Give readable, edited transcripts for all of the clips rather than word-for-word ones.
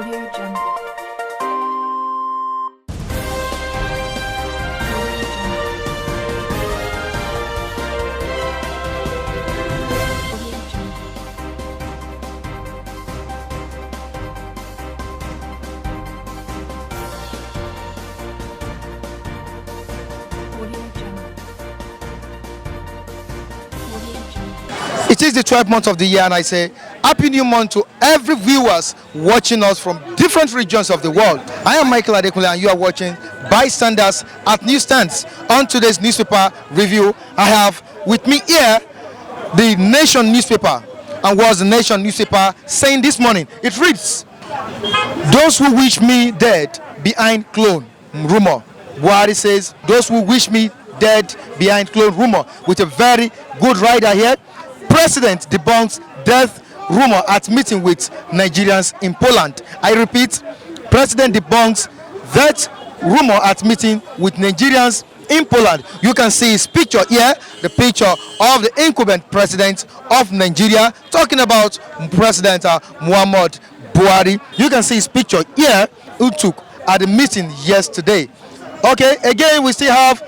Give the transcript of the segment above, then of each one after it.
Audio Jungle. It is the 12th month of the year, and I say happy new month to every viewers watching us from different regions of the world. I am Michael Adekunle and you are watching Bystanders at Newsstands. On today's newspaper review, I have with me here the Nation newspaper. And what's the Nation newspaper saying this morning? It reads, "Those who wish me dead behind clone rumor." Buhari says, "Those who wish me dead behind clone rumor," with a very good rider here. President debunks death rumor at meeting with Nigerians in Poland. I repeat, President debunks death rumor at meeting with Nigerians in Poland. You can see his picture here, the picture of the incumbent president of Nigeria, talking about President Muhammad Buhari. You can see his picture here, who took at the meeting yesterday. Okay, again, we still have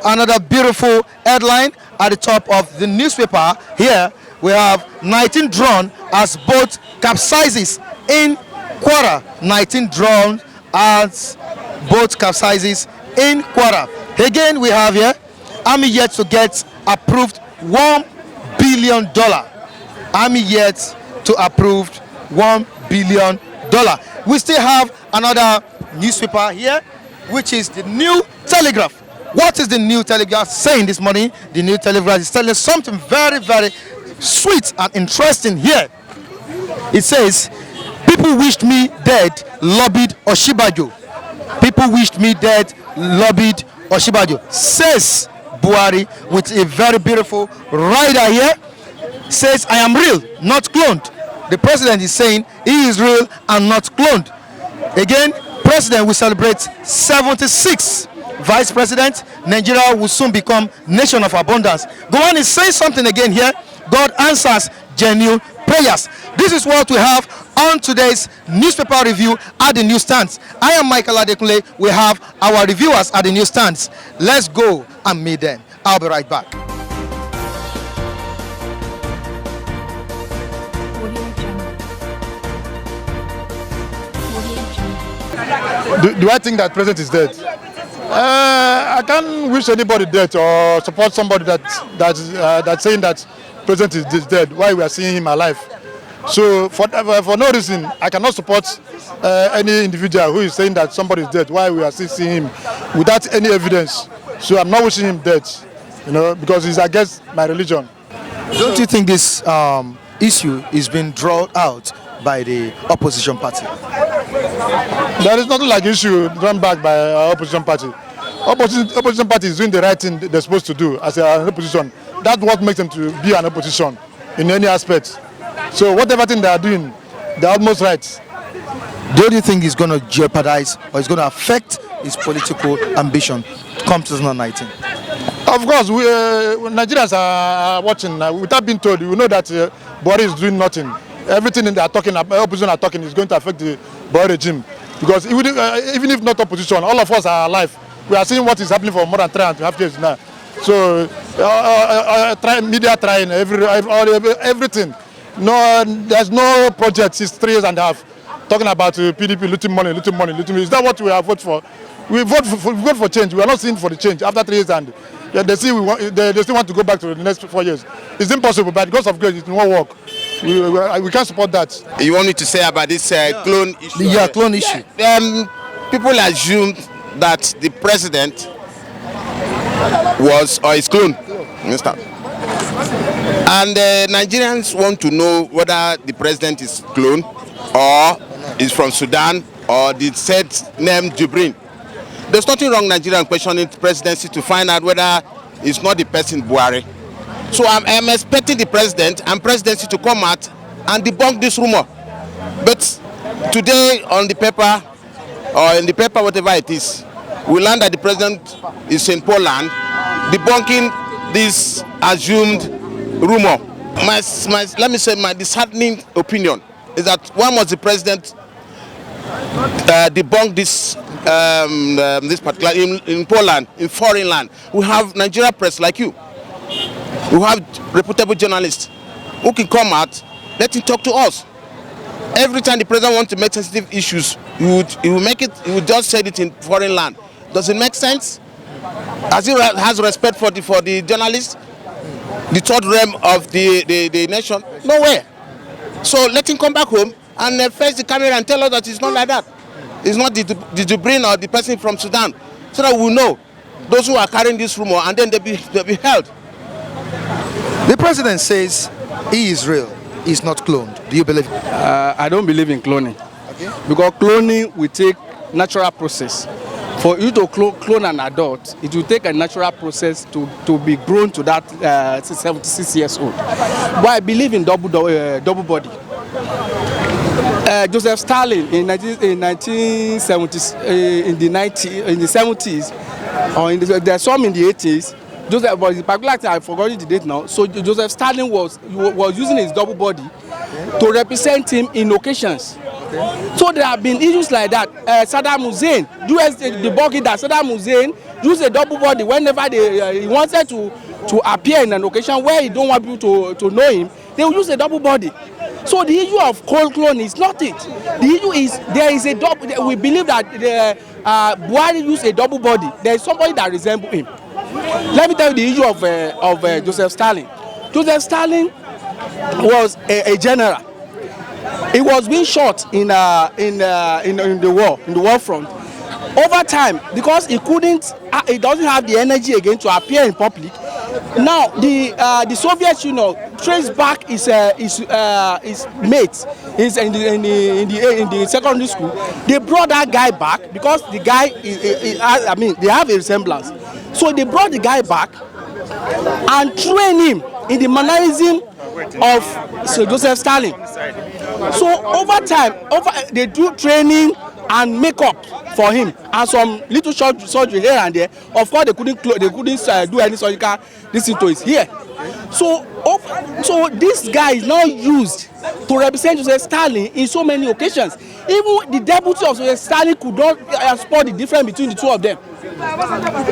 another beautiful headline at the top of the newspaper. Here we have 19 drone as boat capsizes in Kwara. 19 drone as boat capsizes in Kwara. Again, we have here army yet to get approved $1 billion. Army yet to approved $1 billion. We still have another newspaper here, which is the New Telegraph. What is the New Telegraph saying this morning? The New Telegraph is telling us something very, very sweet and interesting here. It says, "People wished me dead, lobbied Oshibajo." People wished me dead, lobbied Oshibajo, says Buhari with a very beautiful rider here. Says, "I am real, not cloned." The president is saying he is real and not cloned. Again, president will celebrate 76. Vice President, Nigeria will soon become nation of abundance. Gowon is saying something again here. God answers genuine prayers. This is what we have on today's newspaper review at the newsstands. I am Michael Adekunle. We have our reviewers at the newsstands. Let's go and meet them. I'll be right back. Do I think that president is dead? I can't wish anybody dead or support somebody that's saying that president is dead while we are seeing him alive. So for no reason, I cannot support any individual who is saying that somebody is dead while we are still seeing him without any evidence. So I'm not wishing him dead, because he's against my religion. Don't you think this issue is being drawn out by the opposition party? There is nothing like issue drawn back by our opposition party. Opposition party is doing the right thing they're supposed to do as an opposition. That's what makes them to be an opposition in any aspect. So whatever thing they are doing, they're almost right. Don't you think it's going to jeopardize or it's going to affect his political ambition come 2019? Of course, Nigerians are watching. Without being told, we know that Buhari is doing nothing. Everything they are talking about, opposition are talking, is going to affect the Buhari regime. Because even if not opposition, all of us are alive. We are seeing what is happening for more than 3.5 years now. So, media trying everything. No, there's no project since 3.5 years talking about PDP looting money. Is that what we have voted for? We vote for change. We are not seeing for the change after 3 years, and they still want to go back to the next 4 years. It's impossible, but because of grace, it won't work. We can't support that. You want me to say about this clone issue? Yeah, clone issue. People assumed that the president was or is clone. Understand? And Nigerians want to know whether the president is clone or is from Sudan or the said name Jibrin. There's nothing wrong Nigerian questioning the presidency to find out whether it's not the person Buhari. So I'm expecting the president and presidency to come out and debunk this rumor. But today on the paper, or in the paper, whatever it is, we learned that the president is in Poland debunking this assumed rumor. Let me say my disheartening opinion is that why must the president debunk this particular in Poland, in foreign land. We have Nigeria press like you. We have reputable journalists who can come out, let him talk to us. Every time the president wants to make sensitive issues, he would just say it in foreign land. Does it make sense? As he has respect for the journalists, the third realm of the nation? Nowhere. So let him come back home and face the camera and tell us that it's not like that. It's not the Jubreen or the person from Sudan, so that we know those who are carrying this rumor, and then they'll be held. The president says he is real, he's not cloned. Do you believe it? I don't believe in cloning. Okay. Because cloning will take natural process. For you to clone an adult, it will take a natural process to be grown to that 76 years old. But I believe in double body. Joseph Stalin in 1970s, in the 70s, or there's some in the 80s. Joseph, but the particular thing I forgot the date now. So Joseph Stalin was using his double body to represent him in occasions. So there have been issues like that. Saddam Hussein, US debunked that Saddam Hussein used a double body whenever he wanted to appear in an occasion where he don't want people to know him. They will use a double body. So the issue of cold clone is not it. The issue is there is a double. We believe that Buhari used a double body. There is somebody that resembles him. Let me tell you the issue of Joseph Stalin. Joseph Stalin was a general. He was being shot in the war front. Over time, because he doesn't have the energy again to appear in public. Now the Soviet Union traced back his mates. He's in the secondary school. They brought that guy back because the guy they have a resemblance. So they brought the guy back and trained him in the mannerism of Sir Joseph Stalin. So over time, they do training and makeup for him and some little surgery here and there. Of course, they couldn't do any surgical this to his hair. So this guy is now used to represent Joseph Stalin in so many occasions. Even the deputy of Joseph Stalin could not spot the difference between the two of them.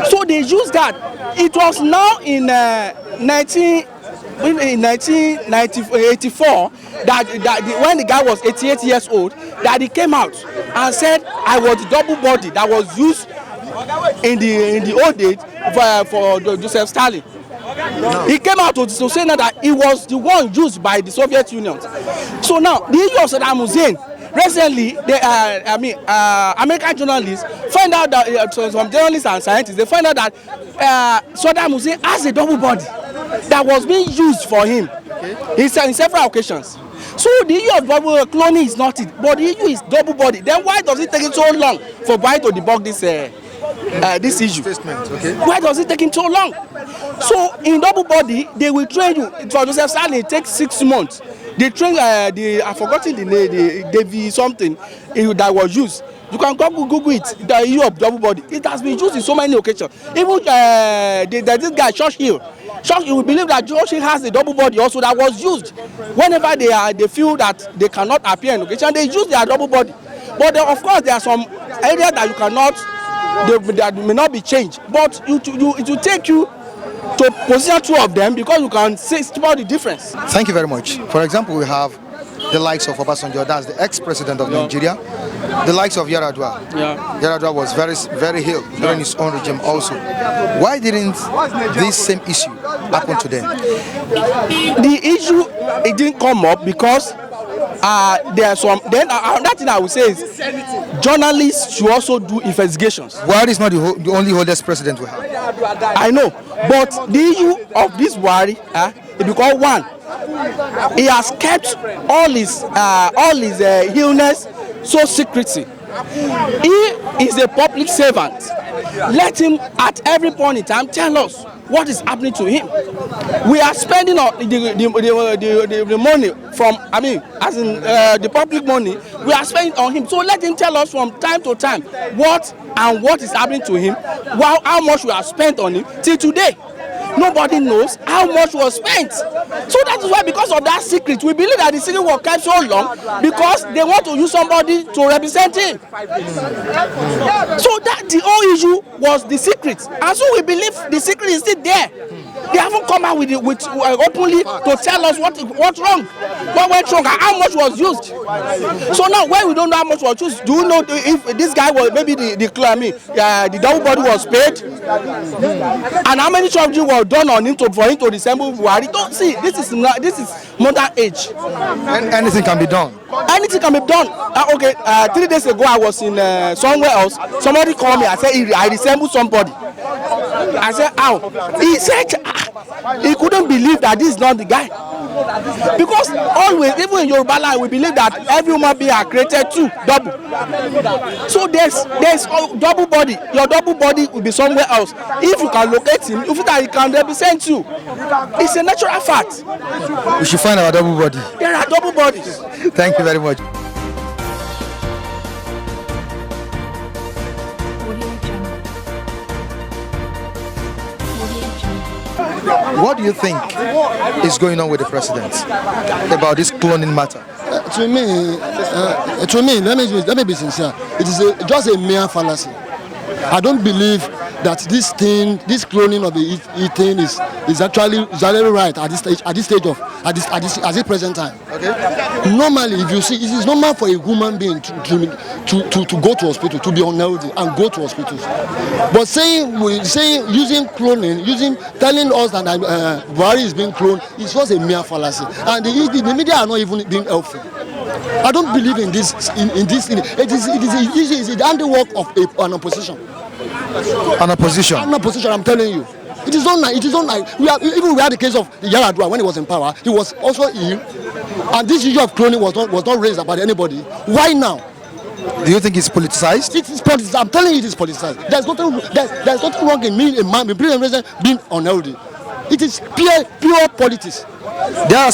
So they used that. It was now in 1984 that when the guy was 88 years old, that he came out and said, I was the double body that was used in the old days for Joseph Stalin. No. He came out to say now that he was the one used by the Soviet Union. So now the issue of Saddam Hussein, recently, American journalists find out that some journalists and scientists, they find out that Saddam Hussein has a double body that was being used for him in several occasions. So the issue of double cloning is not it, but the issue is double body. Then why does it take it so long for Buhari to debunk this issue? Okay. Why does it take him so long? So in double body, they will train you. For Joseph Stalin, it takes 6 months. They train I've forgotten the name, the Davy something that was used. You can Google it, the issue of double body. It has been used in so many occasions. Even this guy, Church Hill, you will believe that Church Hill has a double body also that was used. Whenever they feel that they cannot appear in occasion, they use their double body. But of course, there are some areas that you cannot, that may not be changed. But it will take you to position two of them because you can see about the difference. Thank you very much. For example, we have the likes of Obasanjo, that's the ex-president of Nigeria, the likes of Yar'Adua. Yar'Adua was very, very ill during his own regime also. Why didn't this same issue happen to them? The issue, it didn't come up because there are some. Then another thing I would say is journalists should also do investigations. Buhari is not the only oldest president we have. I know, but the issue of this Buhari, because one, he has kept all his illness so secrecy. He is a public servant. Let him at every point in time tell us what is happening to him. We are spending the money from, the public money, we are spending on him. So let him tell us from time to time what is happening to him, how much we have spent on him till today. nobody knows how much was spent. So that is why, because of that secret, we believe that the secret was kept so long because they want to use somebody to represent him. So that the whole issue was the secret, and so we believe the secret is still there. They haven't come out with openly to tell us what's wrong, what went wrong, and how much was used. So now, when we don't know how much was used, do you know if this guy was maybe the double body was paid, and how many surgery was done on him for him to resemble Buhari? Don't see. This is modern age. And anything can be done. Anything can be done. 3 days ago I was in somewhere else. Somebody called me. I said I resemble somebody. I said how? He said he couldn't believe that this is not the guy. Because always, even in Yoruba land, we believe that every human being are created two, double. So there's double body. Your double body will be somewhere else. If you can locate him, if he can represent you, it's a natural fact. We should find our double body. There are double bodies. Thank you very much. What do you think is going on with the president about this cloning matter? To me, let me be sincere. It is just a mere fallacy. I don't believe that this cloning of the thing is actually right at this present time. Okay. Normally, if you see, it is normal for a human being to go to hospital, to be unhealthy and go to hospitals. But saying using cloning, telling us that Buhari is being cloned, is just a mere fallacy. And the media are not even being helpful. I don't believe in this. It is the handiwork of an opposition. An opposition. An opposition. I'm telling you. It is not like we had the case of Yaradua when he was in power. He was also ill, and this issue of cloning was not raised about anybody. Why now? Do you think it's politicized? It is politicized. I'm telling you, it is politicized. There's nothing wrong in me, a man, being unhealthy. It is pure politics. There are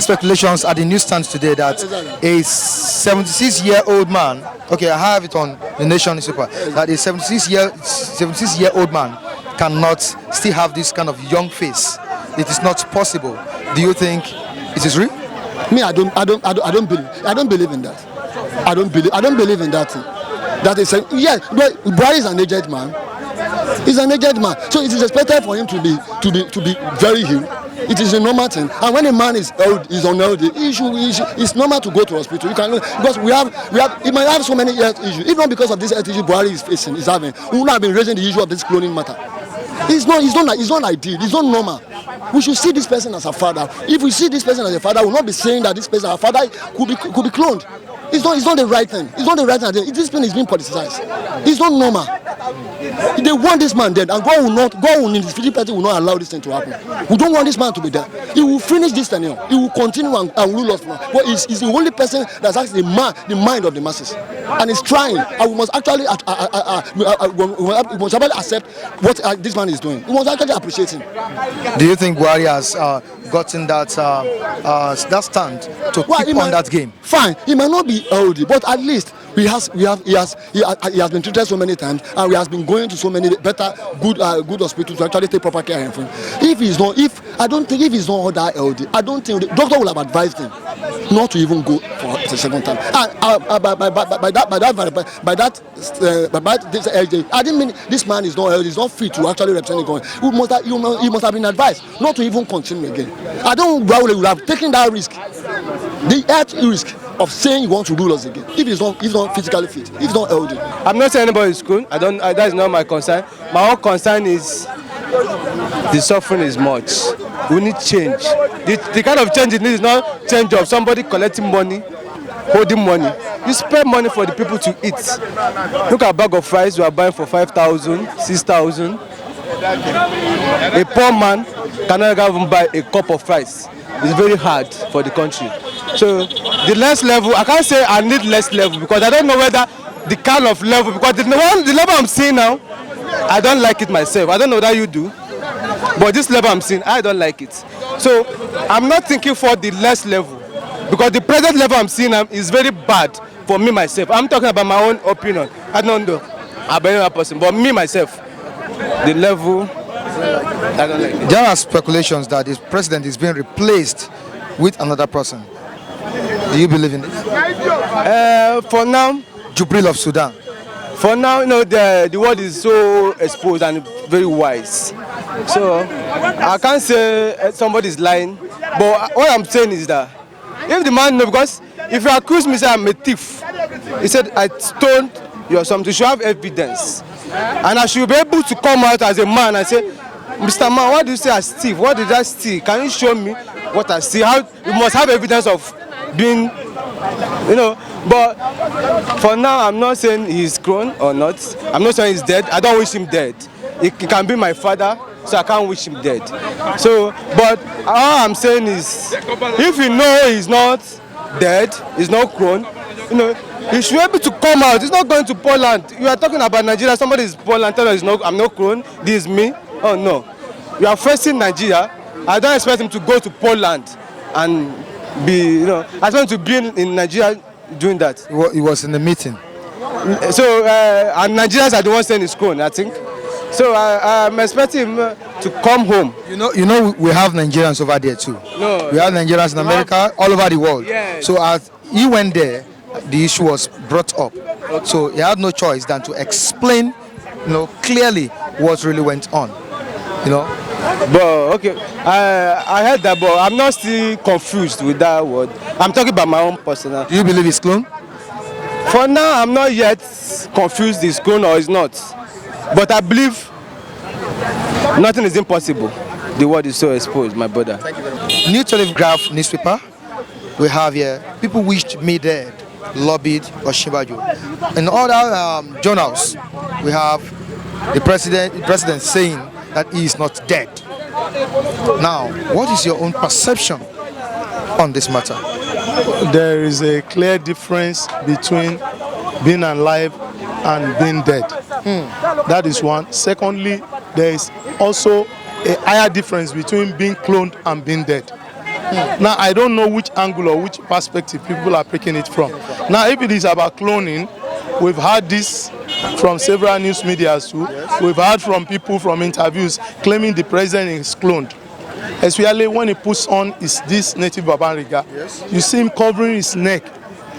speculations at the newsstands today that a 76-year-old man, okay, I have it on the Nation newspaper, that a 76-year-old man cannot still have this kind of young face. It is not possible. Do you think it is real? Me, I don't believe in that. I don't believe in that thing. That is but Buhari is an aged man. He's an aged man, so it is expected for him to be very ill. It is a normal thing. And when a man is unhealthy, it's normal to go to hospital. You can, because we have it might have so many health issues. If not because of this health issue Buhari is having, we would have been raising the issue of this cloning matter. It's not ideal. It's not normal. We should see this person as a father. If we see this person as a father, we will not be saying that this person, our father, could be cloned. It's not the right thing. It's not the right thing. This thing is being politicized. It's not normal. They want this man dead, and God will in the future party will not allow this thing to happen. We don't want this man to be there. He will finish this tenure. He will continue and rule us. But he's the only person that's actually the mind of the masses, and he's trying. And we must actually accept what this man is doing. We must actually appreciate him. Do you think Buhari has gotten that stand to keep on that game? Fine, he might not be healthy, but at least he has been treated so many times, and we has been going to so many better good hospitals to actually take proper care of him. If he's not all that healthy, I don't think the doctor will have advised him not to even go for the second time. And I didn't mean this man is not healthy, he's not fit to actually represent the government. He must have been advised not to even continue again. I don't know why we would have taken that risk, the health risk of saying you want to rule us again. If he's not physically fit, if he's not healthy. I'm not saying anybody is cool. That is not my concern. My own concern is the suffering is much. We need change. The kind of change it needs is not change of somebody collecting money, holding money. You spend money for the people to eat. Look at a bag of rice you are buying for 5,000, 6,000. A poor man cannot even buy a cup of rice. It's very hard for the country. So the less level, I can't say I need less level because I don't know whether the kind of level, because the level I'm seeing now, I don't like it myself. I don't know that you do, but this level I'm seeing, I don't like it. So I'm not thinking for the less level, because the present level I'm seeing is very bad for me myself. I'm talking about my own opinion. I don't know about any other person, but me myself, the level I don't like it. There are speculations that the president is being replaced with another person. Do you believe in this? For now, Jubril of Sudan. For now, the world is so exposed and very wise. So I can't say somebody is lying, but what I'm saying is that if the man because if you accuse me, say I'm a thief, he said I stoned you or something, you should have evidence, and I should be able to come out as a man and say, Mr. Man, what do you say I steal? What did I steal? Can you show me what I steal? How you must have evidence of being, But for now, I'm not saying he's grown or not. I'm not saying he's dead. I don't wish him dead. He can be my father, so I can't wish him dead. So, but all I'm saying is, if you know he's not dead, he's not grown, he should be able to come out. He's not going to Poland. You are talking about Nigeria. Somebody is Poland, tell us I'm not grown. This is me. Oh no, you are facing Nigeria. I don't expect him to go to Poland and be, I expect him to be in Nigeria doing that. He was in the meeting. So, and Nigerians are the ones saying he's grown, I think. So I'm expecting him to come home. You know, we have Nigerians over there too. No, we have Nigerians in America, all over the world. Yes. So as he went there, the issue was brought up. Okay. So he had no choice than to explain, clearly what really went on. But okay, I heard that, but I'm not still confused with that word. I'm talking about my own personal. Do you believe it's clone? For now, I'm not yet confused it's clone or it's not. But I believe nothing is impossible. The world is so exposed, my brother. Thank you very much. New Telegraph newspaper, we have here, people wished me dead, lobbied Osinbajo. In other journals, we have the president saying that he is not dead. Now, what is your own perception on this matter? There is a clear difference between being alive and being dead. That is one. Secondly, there is also a higher difference between being cloned and being dead. Now, I don't know which angle or which perspective people are picking it from. Now, if it is about cloning, we've heard this from several news media too. Yes. We've heard from people from interviews claiming the president is cloned. Especially when he puts on this native Babariga, yes. You see him covering his neck,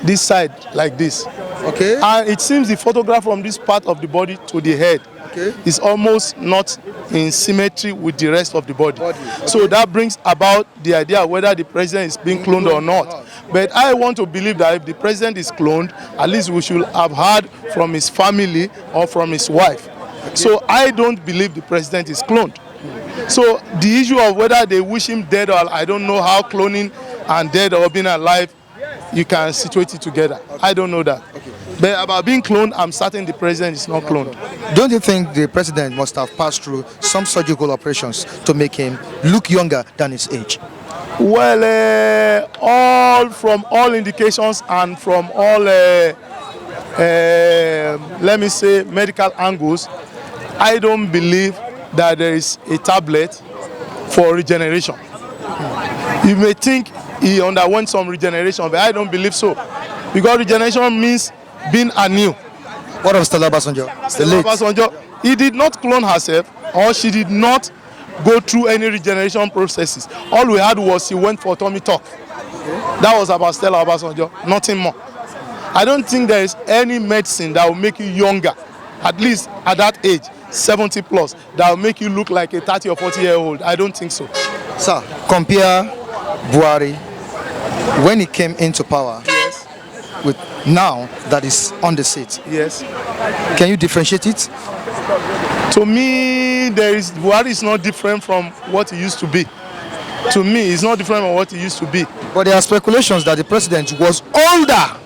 this side like this. Okay. And it seems the photograph from this part of the body to the head, okay, is almost not in symmetry with the rest of the body. Okay. So that brings about the idea of whether the president is being cloned or not. But I want to believe that if the president is cloned, at least we should have heard from his family or from his wife. Okay. So I don't believe the president is cloned. So the issue of whether they wish him dead or I don't know how cloning and dead or being alive, you can situate it together. Okay. I don't know that. Okay. But about being cloned, I'm certain the president is not cloned. Don't you think the president must have passed through some surgical operations to make him look younger than his age? Well, from all indications and from all, let me say, medical angles, I don't believe that there is a tablet for regeneration. You may think he underwent some regeneration, but I don't believe so. Because regeneration means being anew. What of Stella Obasanjo? Stella Obasanjo, he did not clone herself, or she did not go through any regeneration processes. All we had was she went for tummy tuck. That was about Stella Obasanjo, nothing more. I don't think there is any medicine that will make you younger, at least at that age, 70 plus, that will make you look like a 30 or 40-year-old. I don't think so. Sir, compare Buhari when he came into power, yes, with now that is on the seat. Yes. Can you differentiate it? To me, Buhari is not different from what he used to be. To me, it's not different from what he used to be. But there are speculations that the president was older,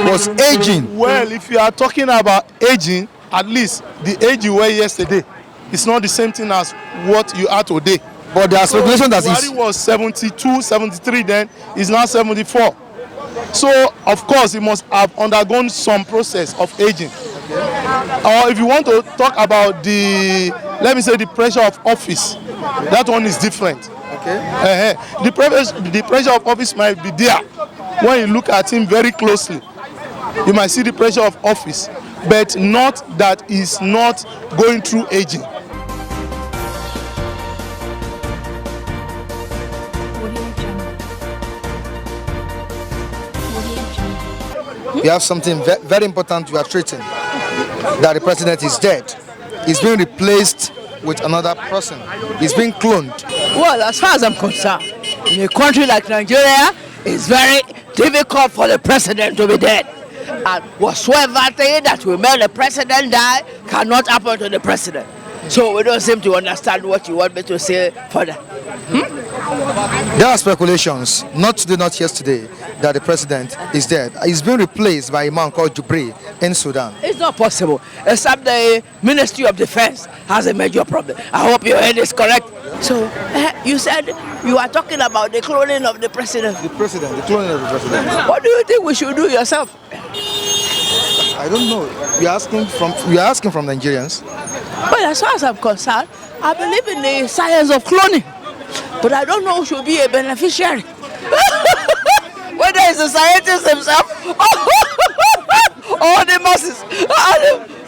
was aging. Well, if you are talking about aging, at least the age you were yesterday, it's not the same thing as what you are today. But there are speculations that Buhari was 72, 73 then, he's now 74. So, of course, he must have undergone some process of aging. Or if you want to talk about let me say the pressure of office, that one is different. Okay. The pressure of office might be there. When you look at him very closely, you might see the pressure of office, but not that he's not going through aging. You have something very important you are treating, that the president is dead. He's being replaced with another person. He's being cloned. Well, as far as I'm concerned, in a country like Nigeria, it's very difficult for the president to be dead. And whatsoever thing that will make the president die cannot happen to the president. So we don't seem to understand what you want me to say further. There are speculations, not today, not yesterday, that the president is dead. He's been replaced by a man called Jubril in Sudan. It's not possible, except the Ministry of Defense has a major problem. I hope your head is correct. So, you said you are talking about the cloning of the president. The cloning of the president. What do you think we should do yourself? I don't know. We are asking from Nigerians. Well, as far as I'm concerned, I believe in the science of cloning. But I don't know who should be a beneficiary. Whether it's the scientist himself or the masses.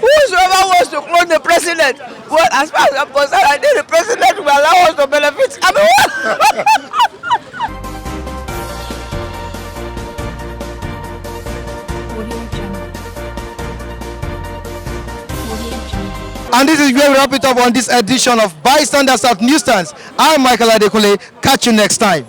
Whosoever wants to clone the president. Well, as far as I'm concerned, I think the president will allow us to benefit. I mean, And this is where we wrap it up on this edition of Bystanders at Newsstands. I'm Michael Adekunle. Catch you next time.